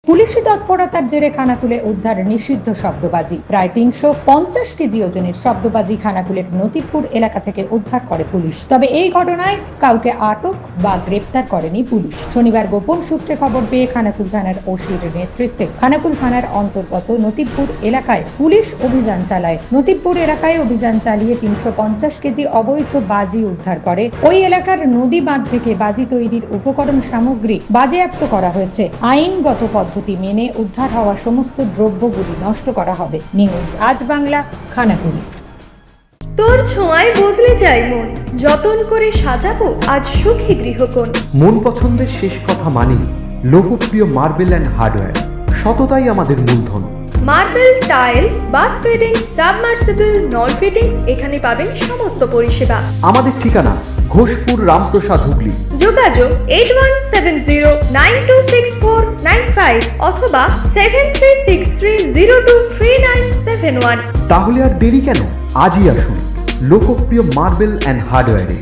পুলিশি তৎপরতার জেরে খানাকুলে উদ্ধার নিষিদ্ধ শব্দবাজি। প্রায় 350 কেজি ওজনের শব্দবাজি খানাকুলের নতিপুর এলাকা থেকে উদ্ধার করে পুলিশ। তবে এই ঘটনায় কাউকে আটক বা গ্রেপ্তার করেনি পুলিশ। শনিবার গোপন সূত্রে খবর পেয়ে খানাকুল থানার ওসির নেতৃত্বে খানাকুল থানার অন্তর্গত নতিপুর এলাকায় পুলিশ অভিযান চালায়। নতিপুর এলাকায় অভিযান চালিয়ে 350 কেজি অবৈধ বাজি উদ্ধার করে। ওই এলাকার নদী বাঁধ থেকে বাজি তৈরির উপকরণ সামগ্রী বাজেয়াপ্ত করা হয়েছে। আইনগত পদ্ধতি মেনে উদ্ধার হওয়া সমস্ত দ্রব্যগুলি নষ্ট করা হবে। নিউজ আজ বাংলা, খানাকুল। তোর ছোঁয়ায় বদলে যায় মন, যতন করে সাজাবো আজ সুখী গৃহকোণ। মন পছন্দের শেষ কথা মানি লোকপ্রিয় মার্বেল অ্যান্ড হার্ডওয়্যার, সততাই আমাদের মূলধন। Marble, tiles, bath fitting, submersible, নল ফিটিংস, এখানে পাবেন সমস্ত পরিষেবা। আমাদের ঠিকানা ঘোষপুর, রামপ্রসাদ, হুগলি। যোগাযোগ 8170926495 অথবা 7363023971। তাহলে আর দেরি কেন, আজই আসুন লোকপ্রিয় মার্বেল অ্যান্ড হার্ডওয়্যারে।